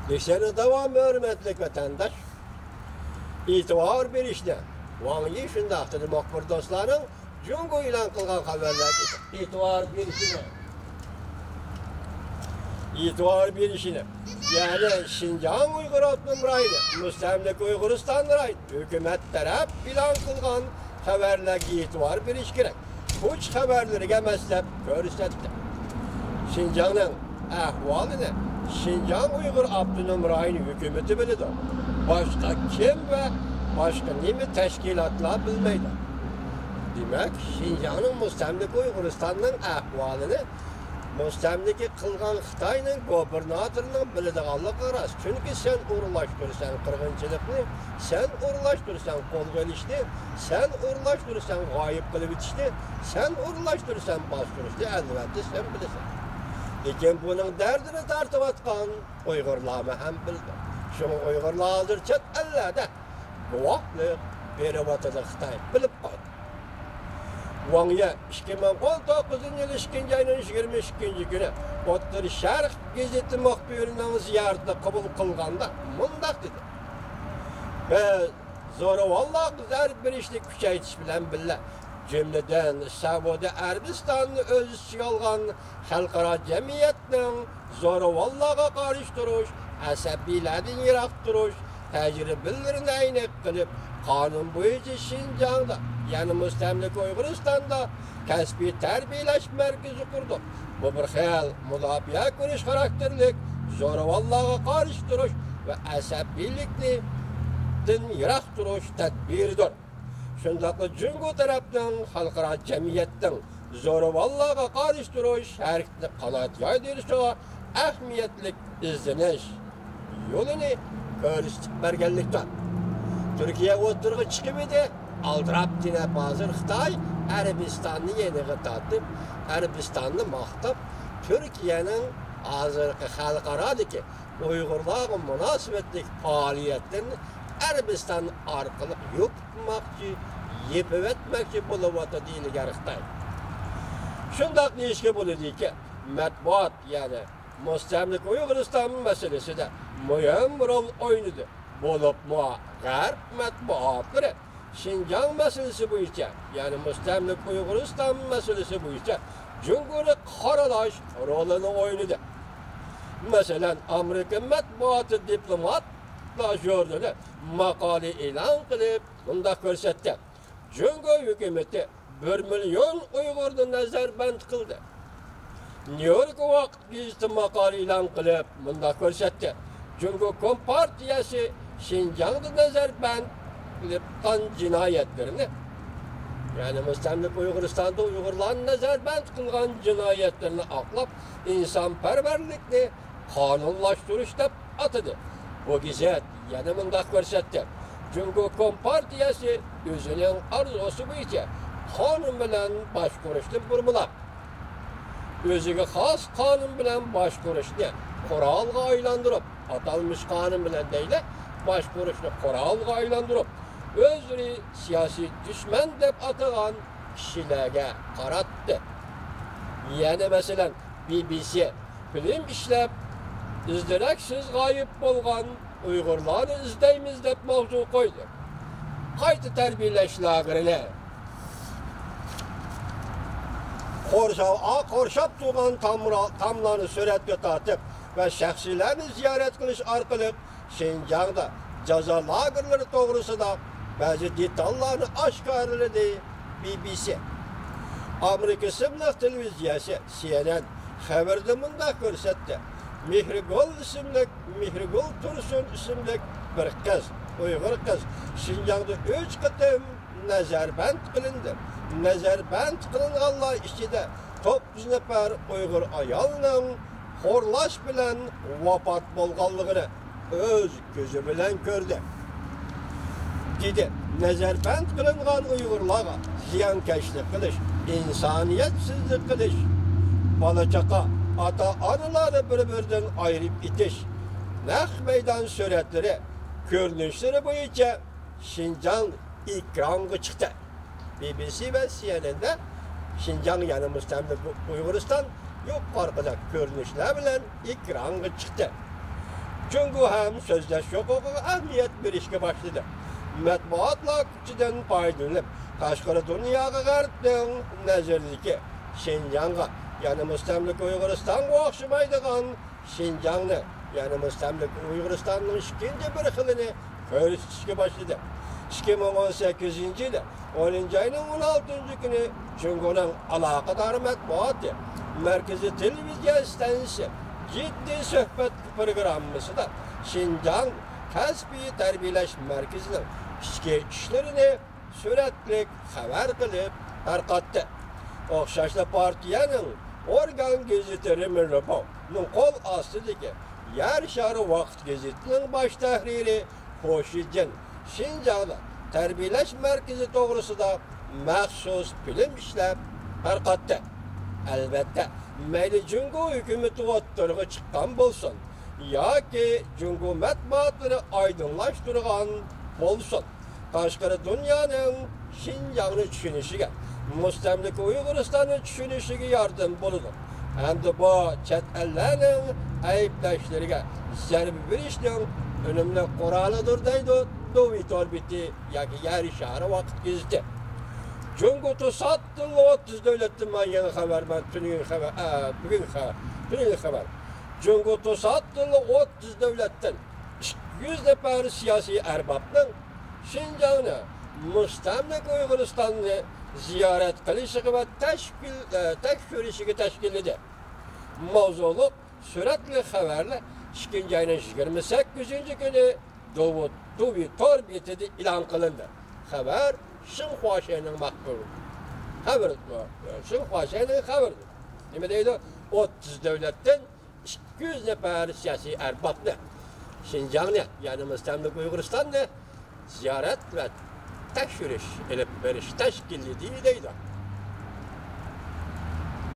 Desene devam hürmetlik vatandaş. İtibar berişde. Vaňy şundaqdy makbur dostlaryň Jungo ilan kılgan haberler itibar berişine. Yani Şinjan Uygur Otonom Raýony, Müstemlek Uýguristan raýony hökümet tarap ilan kılgan haberlerge itibar beriş gerek. Huç haberlerige meslep görsetdi. Şinjanyň ahwalyny Şinjan Uygur Otonom Raýony hökümeti bilidi. Başka kim ve başka nimi teşkilatlar bilmeydi. Demek Şinjan'ın Müstemlek Uýguristan'ın ahwalyny Müstemleki kılgan Xitay'nın gobernatörünün bildiğanlığı rast. Çünkü sen uğurlaştırırsan kırgınçılıkını, sen uğurlaştırırsan kol gelişti, sen uğurlaştırırsan gayip kılıp itişti, sen uğurlaştırırsan bastırıştı, elbette sen bilirsin. Lekin bunun derdini tartıp atkan Uygurlarımı hem bildi. Şunu Uygurlar hazır çet ellerde guvaklık berip atıdı Xitay bilip koydu. Waňya 2019 ýyl 2-nji aýynyň 22-nji güni Ottur Şerq gazeti muhbiriniň ziyaretine kabul kılganda mundaq dedi. Ve zorawallah zerberişlik küçäýtiş bilen billa jemleden Saudi Arabistanyny öz içine algan halkara jemgyýetiniň zorawallaga garşy turuş, asabiýlerden ýyrak turuş, täjribelerini aýnak kılıp kanun boýunça Şinjanda yani Müstemlek Uýguristan'da kasbi terbiýeleş merkezi kurdu. Bu bir hal mudafiä görüş karakterlik, zorawallaga garşy turuş ve asabiýlikni din ýyrak turuş tedbiridir. Şundaqly Jungo tarapdan halkara jemgyýetden zorawallaga garşy turuş herkini kanat ýaýdyrşyga ähmiýetlik izleniş ýoluny görüşip bergenlikden. Türkiye oturgu çıkıp idi, aldırap dine bazır Xitay, Arabistan'ı yeniği tatıp, Arabistan'ı mahtap, Türkiye'nin azırkı halkaradaki Uygurlarla münasebetlik faaliyetlerini Arabistan arkalık yupmakçı, yepip etmekçi buluvatı değil Xitay. Şundak neyişki buludu ki, matbuat yani Müstemlek Uýguristan meselesi de mühim rol oynadı. Bolup Garp matbuatlary Şinjan meselesi boýunça, yani Müstemlek Uýguristan meselesi boýunça Jungo'ny karalaş rolunu oýnady. Mesela Amerika matbuaty diplomatlar jurnali makale elan kılıp bunda görsetdi. Jungo hökümeti 1 milyon Uygurny nazarband kıldı. New York wagt gazeti makale elan kılıp bunda görsetdi. Jungo Kompartiyası Şinjan'da nazarband kılıp kan cinayetlerini, yani Müstemlek Uýguristan'da Uygurlarni nazarband kılgan cinayetlerini aklap insanperverlikni kanunlaştırış dep atıdı. Bu gazet yana mundaq görsetdi. Jungo Kompartiyası özüniň arzusu boýunça kanun bilen başguruşny burmulap, özüge has kanun bilen başguruşny kuralga aýlandyryp, atalmış kanun bilen deýle başguruşny kuralga aýlandyryp, özüni siyasi düşman dep atagan kişilerge karatdy. Yani mesela BBC film işlep izdireksiz gayip bolgan Uygurlarni izleymiz dep mawzu koydu. Qayta terbiýeleş lagerini korşap tuğan tamlarını suretge tatıp ve şahsilerini ziyaret kılış arkalık Şinjan'da caza lagerleri doğrusunda bazı detallarını aşkarladı BBC. Amerika Sımlıq Televizyası CNN haberde mundaq görsetdi. Mihrigul Tursun isimli bir kız, Uygur kız Şinjan'da 3 kıtım nazarband kılındı. Nazarband kılınganlar içinde 9 nefer Uygur ayalının horlaş bilen vafat bolganlığını öz gözü bilen gördü. Dedi, nazarband kılıngan Uygurlarga ziyankeşlik kılış, insaniyetsizlik kılış, balaçaka, ata-analarını birbirinden ayırıp itiş, naq meydan suretleri, görünüşleri boyunca Şinjan ekranga çıktı. BBC ve CNN'de Şinjan yani Müstemlek Uýguristan yok farkında görünüşler bilen ekranga çıktı. Çünkü hem sözleşme hukuku emniyet bir işe başladı. Matbuatla küçüden faydalanıp, Kaşgarı dünyaya kartın nazardaki Şinjan'a, yani müstemlik Uyguristan'a okşamaydigan Şinjan'ı, yani müstemlik Uyguristan'ın ikinci bir xilini görüşüşe başladı. 2018 yılı 10. ayının 16. günü Cumhur'un alakadar matbuatı, Merkezi Televizyon Stansiyası ciddi sohbet programımızı da Şinjan Kasbi Terbiyeleş Merkezi'nin içki işlerini sürekli haber kılıp tarqattı. Okşaşlı partiyanın organ gazeteri Mirzapov'un kol astidagi Yer Şarı Vaqt gazetinin baş tahriri Xo'shidin Şinjan'da Terbiyeleş Merkezi doğrusunda maxsus film işlep tarqattı. Elbette mayli Cumhur hükümeti o'ttirg'i chiqqan bo'lsin yoki Cumhur matbuotini oydinlashtirgan bo'lsin, tashqari dunyoning Şinjan'ni tushunishiga, mustamlik Uyg'uristonni tushunishiga yordam bo'ladi. Endi bu chet ellarning ayblashlariga zarba berishning unumli qurolidir deydi Dovi Torbiti yoki Yer Shari Vaqt gazeti. Cumhur Tosat'ın 30 devletin ben yeni haber, ben tünün haber, tünün haber. Cumhur Tosat'ın 30 devletin 100 nefer siyasi erbabının Şinjan'ı, müstemlik Uyguristan'ı ziyaret kılışığı ve tekşürüşüge teşkil edildi. Mavzulu sürekli haberle 2. ayının 28. günü Dovi Torbiti'de ilan kılındı. Haber Xinhua Şen'in makbulu. Haber Xinhua Şen'in haberi. Ne deydi? 30 devletten 200 nefer siyasi erbabını Şinjan'ı, yani müstemlik Uyguristan'ı ziyaret ve tekşürüş edip veriş teşkil edildi deydi.